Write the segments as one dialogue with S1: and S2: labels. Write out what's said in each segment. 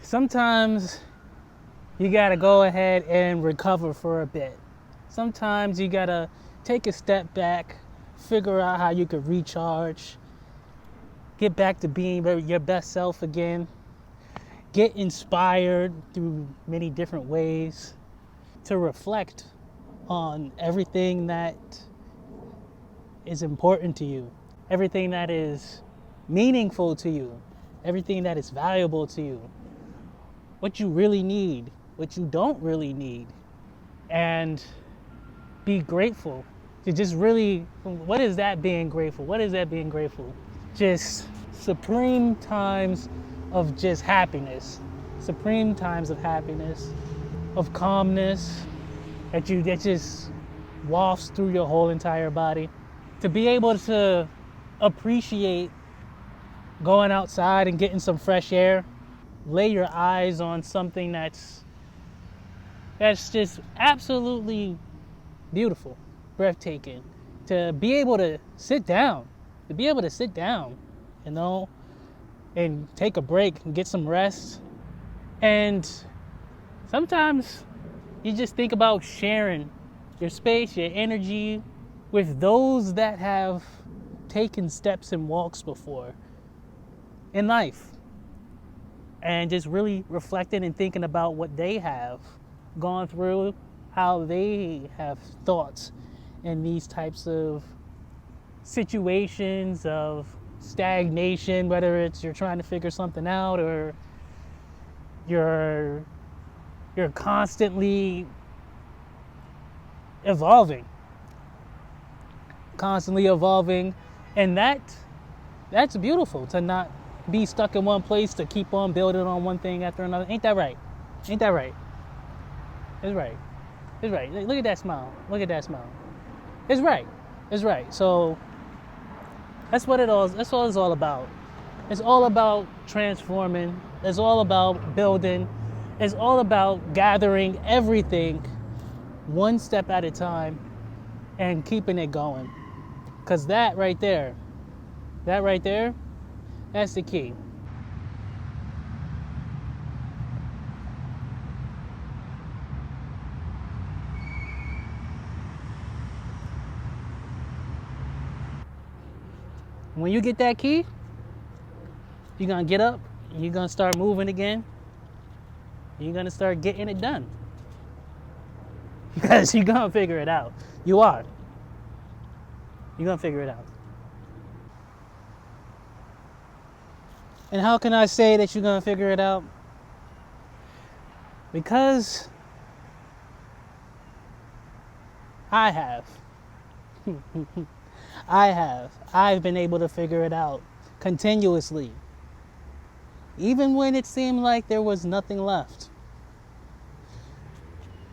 S1: Sometimes you gotta go ahead and recover for a bit. Sometimes you gotta take a step back, figure out how you could recharge, get back to being your best self again, get inspired through many different ways to reflect on everything that is important to you, everything that is meaningful to you, everything that is valuable to you, what you really need, what you don't really need, and be grateful. To just really, what is that being grateful? What is that being grateful? Just supreme times of just happiness, supreme times of happiness, of calmness that just wafts through your whole entire body. To be able to appreciate going outside and getting some fresh air, lay your eyes on something that's just absolutely beautiful, breathtaking. To be able to sit down, you know, and take a break and get some rest. And sometimes you just think about sharing your space, your energy with those that have taken steps and walks before in life. And just really reflecting and thinking about what they have gone through, how they have thoughts in these types of situations of stagnation, whether it's you're trying to figure something out or you're constantly evolving. And that's beautiful, to not be stuck in one place, to keep on building on one thing after another. Ain't that right? It's right. Look at that smile. It's right. So that's what it's all about. It's all about transforming. It's all about building. It's all about gathering everything one step at a time and keeping it going. Because that right there, that's the key. When you get that key, you're going to get up, you're going to start moving again, you're going to start getting it done. Because you're going to figure it out. You are. You're going to figure it out. And how can I say that you're going to figure it out? Because I have. I've been able to figure it out continuously. Even when it seemed like there was nothing left.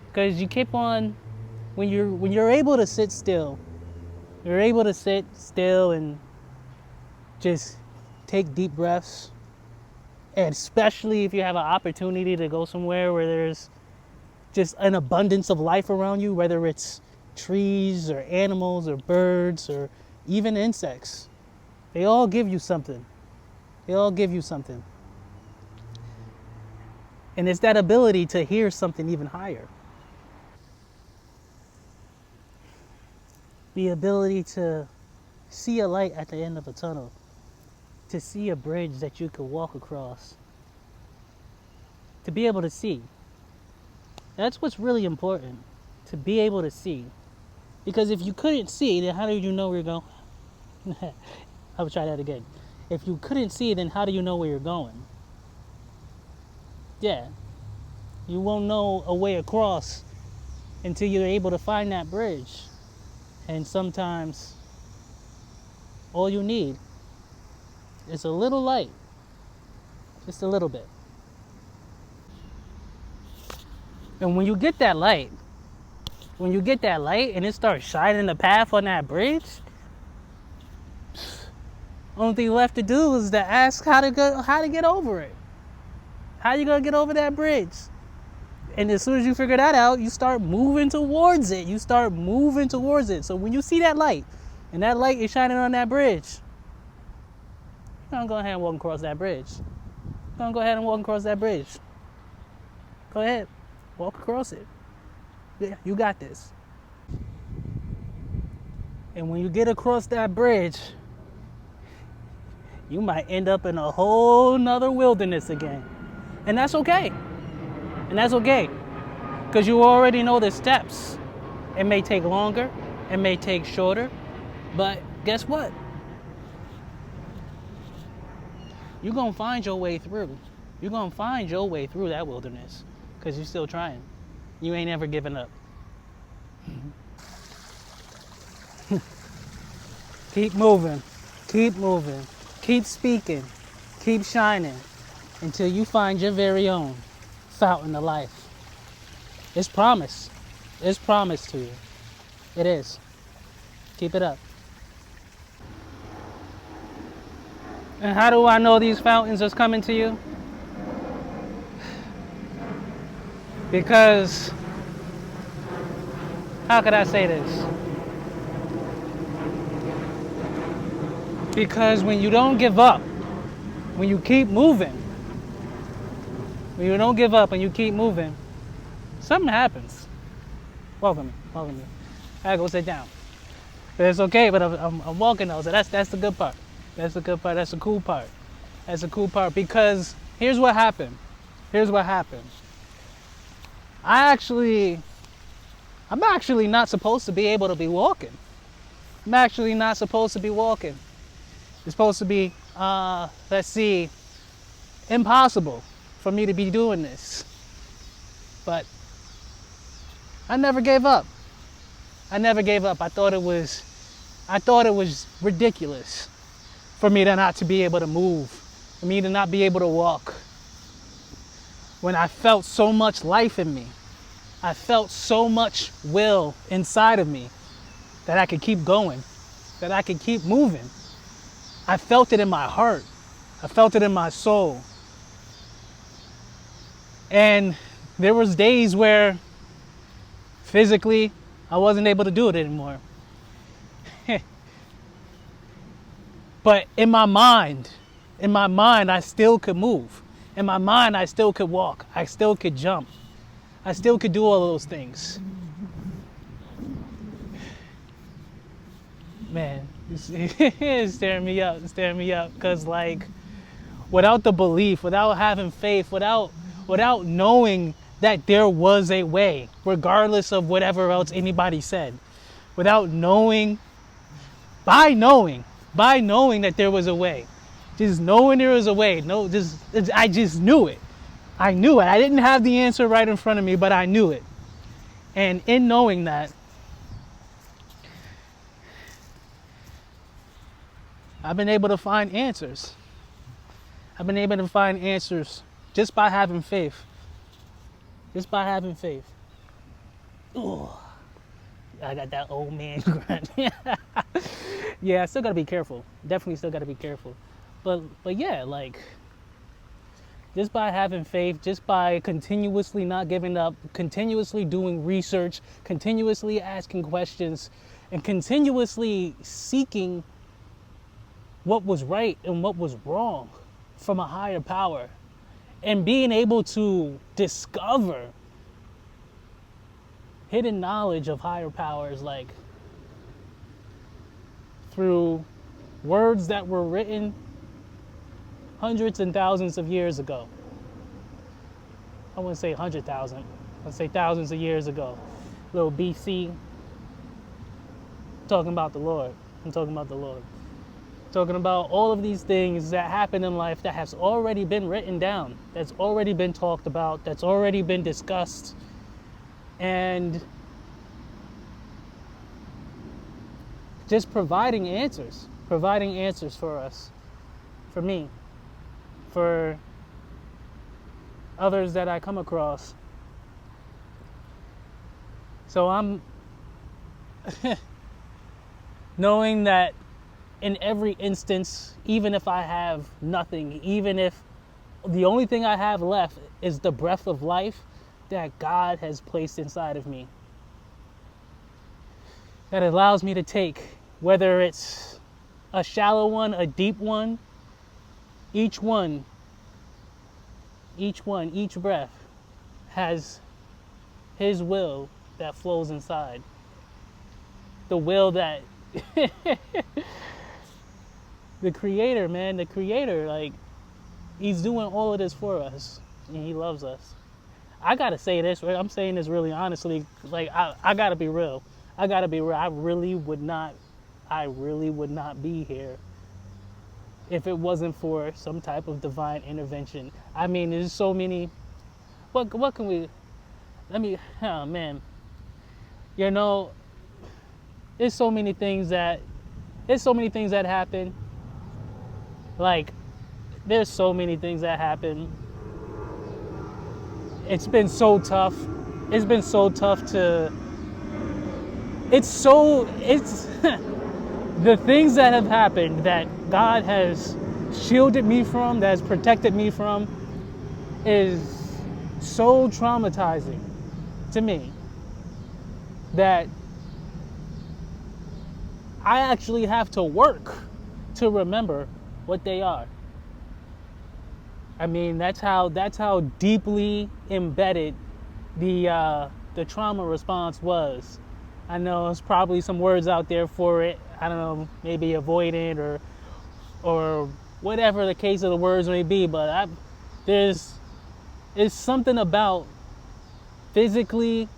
S1: Because you keep on, when you're able to sit still, and just take deep breaths, and especially if you have an opportunity to go somewhere where there's just an abundance of life around you, whether it's trees or animals or birds or even insects. They all give you something. And it's that ability to hear something even higher. The ability to see a light at the end of a tunnel. To see a bridge that you could walk across. To be able to see. That's what's really important. To be able to see. Because if you couldn't see, then how do you know where you're going? I'll try that again. If you couldn't see, then how do you know where you're going? Yeah. You won't know a way across until you're able to find that bridge. And sometimes all you need is a little light. Just a little bit. And when you get that light and it starts shining the path on that bridge, only thing left to do is to ask how to get over it. How you gonna get over that bridge? And as soon as you figure that out, you start moving towards it. So when you see that light, and that light is shining on that bridge, you're gonna go ahead and walk across that bridge. Gonna go ahead and walk across that bridge. Go ahead, walk across it. Yeah, you got this. And when you get across that bridge, you might end up in a whole nother wilderness again. And that's okay. And that's okay. Because you already know the steps. It may take longer, it may take shorter, but guess what? You're going to find your way through. You're going to find your way through that wilderness because you're still trying. You ain't ever giving up. Keep moving. Keep moving. Keep speaking. Keep shining until you find your very own fountain of life. It's promised. It's promised to you. It is. Keep it up. And how do I know these fountains are coming to you? Because, how could I say this? Because when you don't give up, when you keep moving, when you don't give up and you keep moving, something happens. Welcome me. I gotta go sit down. But it's okay, but I'm walking though, so that's the good part. That's the good part, that's the cool part. That's the cool part because here's what happened. I'm actually not supposed to be able to be walking. I'm actually not supposed to be walking. It's supposed to be, impossible for me to be doing this. But I never gave up. I thought it was ridiculous for me to not to be able to move, for me to not be able to walk. When I felt so much life in me, I felt so much will inside of me that I could keep going, that I could keep moving. I felt it in my heart. I felt it in my soul. And there was days where physically I wasn't able to do it anymore. But in my mind, I still could move. In my mind, I still could walk. I still could jump. I still could do all those things. Man, it's staring me up. Because without the belief, without having faith, without knowing that there was a way, regardless of whatever else anybody said, without knowing, by knowing that there was a way, just knowing there was a way, I just knew it. I knew it. I didn't have the answer right in front of me, but I knew it. And in knowing that, I've been able to find answers. Just by having faith. Ooh, I got that old man grunt. Yeah, I still gotta be careful. Definitely still gotta be careful. But yeah, just by having faith, just by continuously not giving up, continuously doing research, continuously asking questions, and continuously seeking what was right and what was wrong from a higher power, and being able to discover hidden knowledge of higher powers, through words that were written hundreds and thousands of years ago. I wouldn't say 100,000. I'd say thousands of years ago. Little BC. I'm talking about the Lord. Talking about all of these things that happen in life that has already been written down, that's already been talked about, that's already been discussed. And just providing answers for us, for me, for others that I come across. So I'm knowing that in every instance, even if I have nothing, even if the only thing I have left is the breath of life that God has placed inside of me, that allows me to take, whether it's a shallow one, a deep one, each one each one, each breath has his will that flows inside. The will that the creator, man, the creator, like, he's doing all of this for us and he loves us. I gotta say this, right? I'm saying this really honestly. Like, I gotta be real. I gotta be real. I really would not be here if it wasn't for some type of divine intervention. I mean, there's so many. What can we? Oh man. You know, there's so many things that happen. Like, there's so many things that happen. It's been so tough. It's been so tough to. It's the things that have happened that God has shielded me from, that has protected me from, is so traumatizing to me that I actually have to work to remember what they are. I mean, that's how deeply embedded the trauma response was. I know there's probably some words out there for it. I don't know, maybe avoidant or whatever the case of the words may be, but there's something about physically,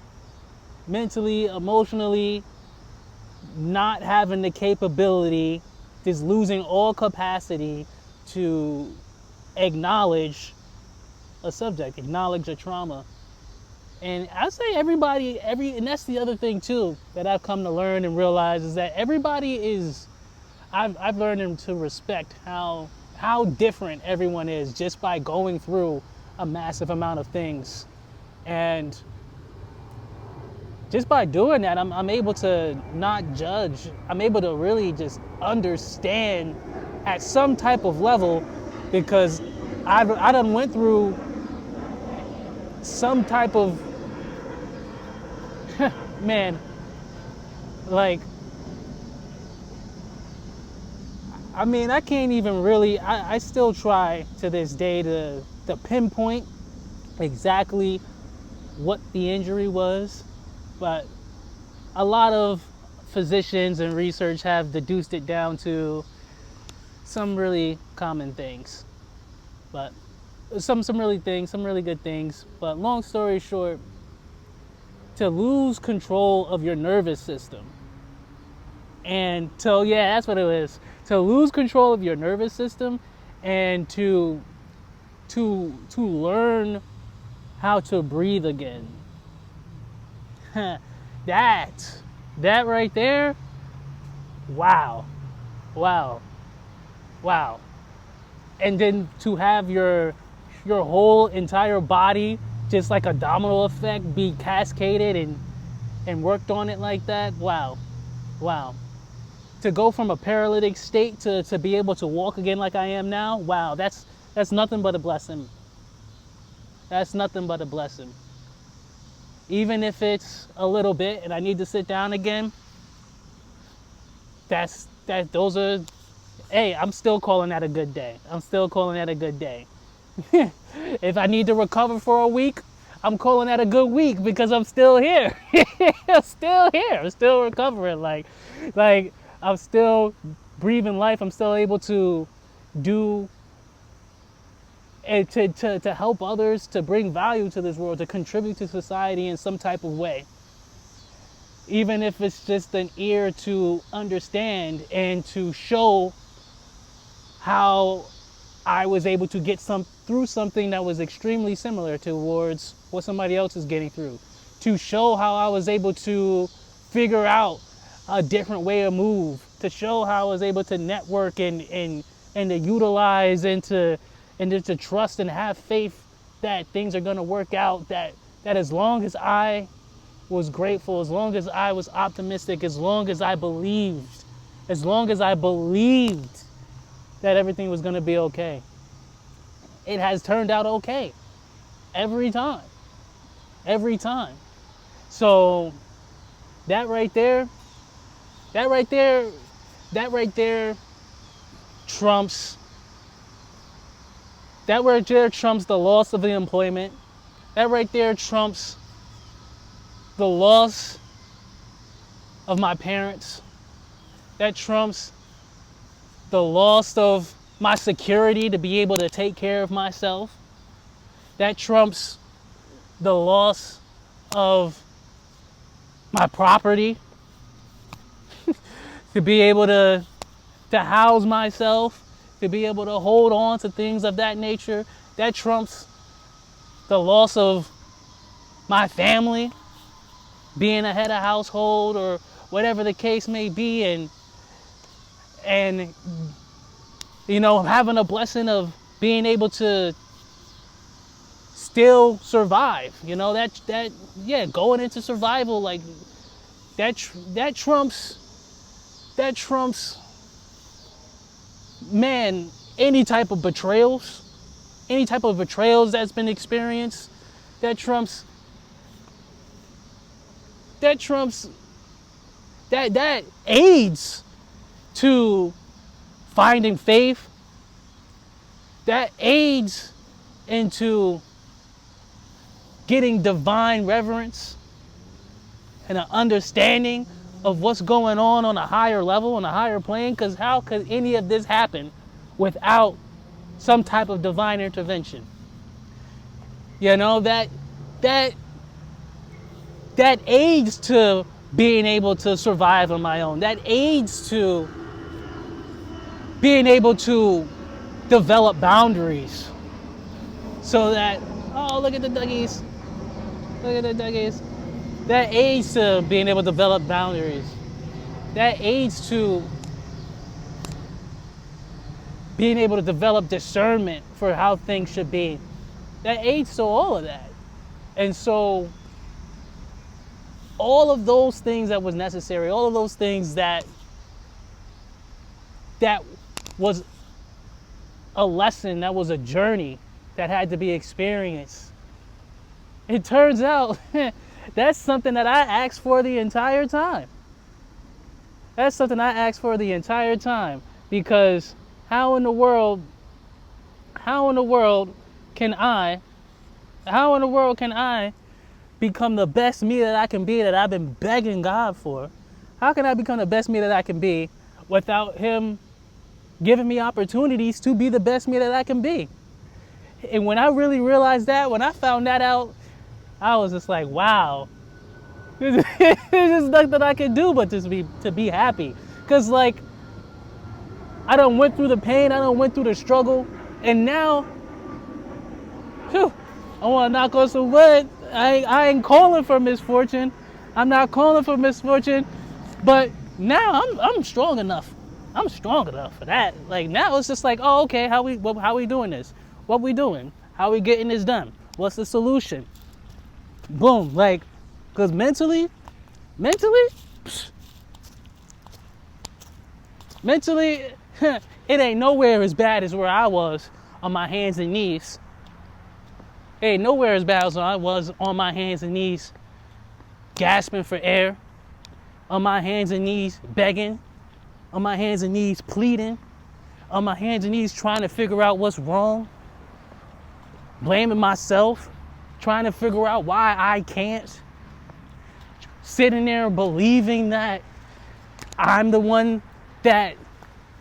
S1: mentally, emotionally not having the capability, just losing all capacity to acknowledge a subject, acknowledge a trauma. And I say and that's the other thing too that I've come to learn and realize is that I've learned to respect how different everyone is just by going through a massive amount of things. And just by doing that, I'm able to not judge. I'm able to really just understand at some type of level, because I done went through some type of man, like, I mean, I can't even really, I still try to this day to pinpoint exactly what the injury was, but a lot of physicians and research have deduced it down to some really common things, but some really good things. But long story short, to lose control of your nervous system, and that's what it is, to lose control of your nervous system, and to learn how to breathe again. that right there, wow. And then to have your whole entire body, just like a domino effect, be cascaded and worked on it like that. Wow. To go from a paralytic state to be able to walk again like I am now. Wow. That's nothing but a blessing. That's nothing but a blessing. Even if it's a little bit and I need to sit down again, hey, I'm still calling that a good day. If I need to recover for a week, I'm calling that a good week, because I'm still here. I'm still recovering. Like I'm still breathing life. I'm still able to do and to help others, to bring value to this world, to contribute to society in some type of way. Even if it's just an ear to understand and to show how I was able to get through something that was extremely similar towards what somebody else is getting through. To show how I was able to figure out a different way to move. To show how I was able to network and to utilize and to trust and have faith that things are going to work out. That as long as I was grateful, as long as I was optimistic, as long as I believed that everything was going to be okay. It has turned out okay. Every time. So that right there trumps That right there trumps the loss of the employment. That right there trumps the loss of my parents. That trumps the loss of my security to be able to take care of myself. That trumps the loss of my property to be able to house myself, to be able to hold on to things of that nature. That trumps the loss of my family, being a head of household or whatever the case may be, and having a blessing of being able to still survive. Going into survival, like that trumps man, any type of betrayals that's been experienced. That aids to finding faith. That aids into getting divine reverence and an understanding of what's going on a higher level, on a higher plane. Because how could any of this happen without some type of divine intervention? That aids to being able to survive on my own. That aids to being able to develop boundaries. So that, oh, look at the duggies. Look at the duggies. That aids to being able to develop boundaries. That aids to being able to develop discernment for how things should be. That aids to all of that. And so all of those things that was necessary, all of those things that was a lesson, that was a journey that had to be experienced. It turns out that's something that I asked for the entire time. That's something I asked for the entire time, because how in the world can I become the best me that I can be, that I've been begging God for? How can I become the best me that I can be without Him giving me opportunities to be the best me that I can be? And when I really realized that, when I found that out, I was just like, wow. There's just nothing I can do but just be happy. Because, like, I done went through the pain, I done went through the struggle, and now, I want to knock on some wood. I ain't calling for misfortune. I'm not calling for misfortune, but now I'm strong enough. I'm strong enough for that. Like, now it's just like, oh, okay, how we doing this? What we doing? How we getting this done? What's the solution? Boom. Like, because mentally, it ain't nowhere as bad as where I was on my hands and knees. It ain't nowhere as bad as I was on my hands and knees, gasping for air, on my hands and knees begging, on my hands and knees pleading, on my hands and knees trying to figure out what's wrong, blaming myself, trying to figure out why I can't, sitting there believing that I'm the one that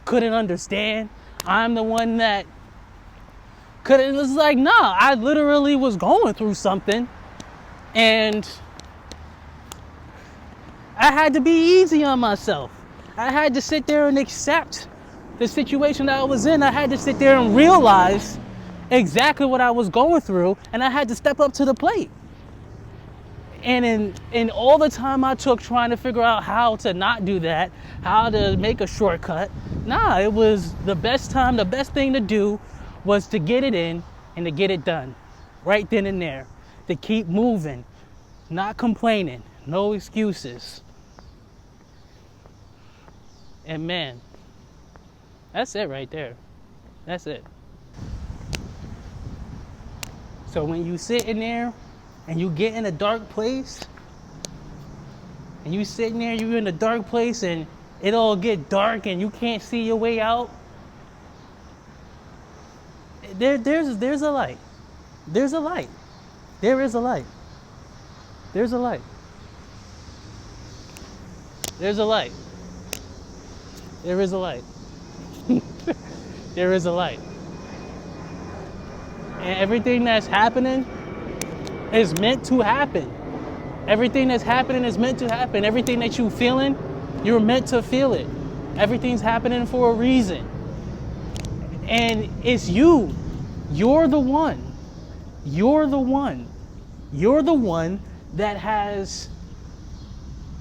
S1: couldn't understand. I'm the one that couldn't. It's like, nah, I literally was going through something, and I had to be easy on myself. I had to sit there and accept the situation that I was in. I had to sit there and realize exactly what I was going through, and I had to step up to the plate. And in all the time I took trying to figure out how to not do that, how to make a shortcut, it was the best thing to do was to get it in and to get it done right then and there, to keep moving, not complaining, no excuses. And man, that's it right there. That's it. So when you sit in there and you get in a dark place, and you sitting there, you're in a dark place, and it all get dark and you can't see your way out, there's a light. There's a light. There is a light. There's a light. There's a light. There is a light. There is a light. And everything that's happening is meant to happen. Everything that's happening is meant to happen. Everything that you're feeling, you're meant to feel it. Everything's happening for a reason. And it's you. You're the one. You're the one. You're the one that has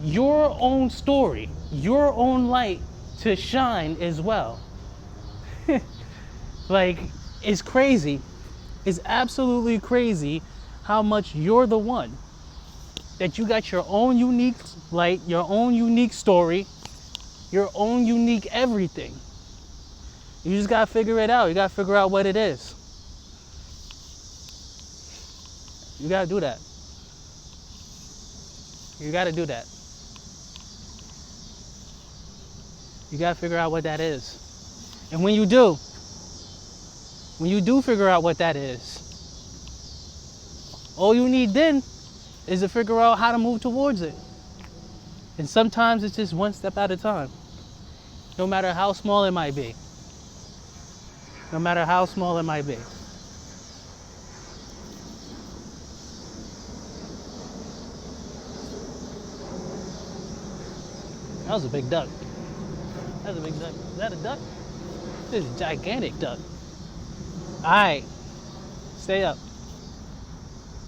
S1: your own story, your own light to shine as well. Like, it's crazy. It's absolutely crazy how much you're the one. That you got your own unique light, your own unique story, your own unique everything. You just gotta figure it out. You gotta figure out what it is. You gotta do that. You gotta do that. You gotta figure out what that is. And when you do figure out what that is, all you need then is to figure out how to move towards it. And sometimes it's just one step at a time. No matter how small it might be. No matter how small it might be. That was a big duck. That was a big duck. Is that a duck? This is a gigantic duck. All right, stay up.